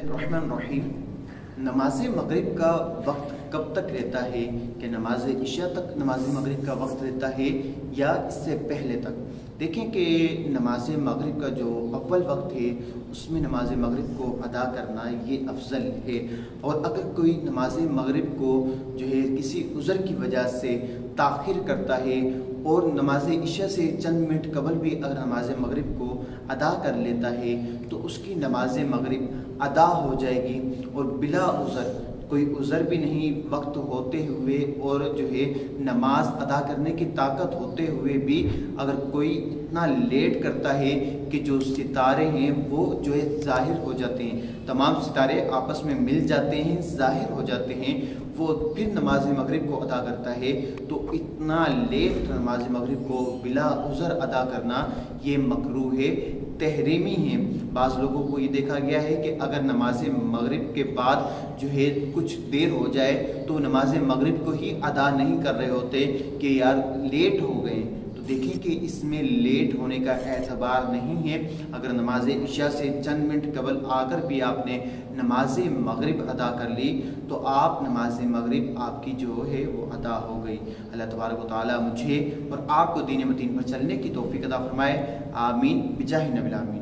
बिस्मिल्लाहिर्रहमानिर्रहीम। नमाज मगरिब का वक्त कब तक रहता है कि नमाज इशा तक नमाज मगरिब का वक्त रहता है या इससे पहले तक? देखें कि नमाज मगरिब का जो अव्वल वक्त है उसमें नमाज मगरिब को अदा करना ये अफजल है। और अगर कोई नमाज मगरिब को जो है किसी उज़र की वजह से ताख़िर करता है और नमाज इशा से चंद मिनट कबल भी अगर नमाज मगरिब को अदा कर लेता है तो उसकी नमाज मगरिब अदा हो जाएगी। और बिला उज़र, कोई उज़र भी नहीं, वक्त होते हुए और जो है नमाज अदा करने की ताकत होते हुए भी अगर कोई इतना लेट करता है कि जो सितारे हैं वो जो है ज़ाहिर हो जाते हैं, तमाम सितारे आपस में मिल जाते हैं, ज़ाहिर हो जाते हैं, वो फिर नमाज मगरिब को अदा करता है, तो इतना लेट नमाज मगरिब को बिला उज़र अदा करना ये मकरूह है, तहरीमी है। बाज़ लोगों को ये देखा गया है कि अगर नमाज मगरिब के बाद जो है कुछ देर हो जाए तो नमाज मगरिब को ही अदा नहीं कर रहे होते कि यार लेट हो गए। तो देखें कि इसमें लेट होने का एतबार नहीं है। अगर नमाज इशा से चंद मिनट कबल आकर भी आपने नमाज मगरिब अदा कर ली तो आप नमाज मगरिब आपकी जो है वो अदा हो गई। अल्लाह तबारक व तआला मुझे और आपको दीन मतीन पर चलने की तौफीक अता फरमाए। आमीन बिजाहि नबिल आमीन।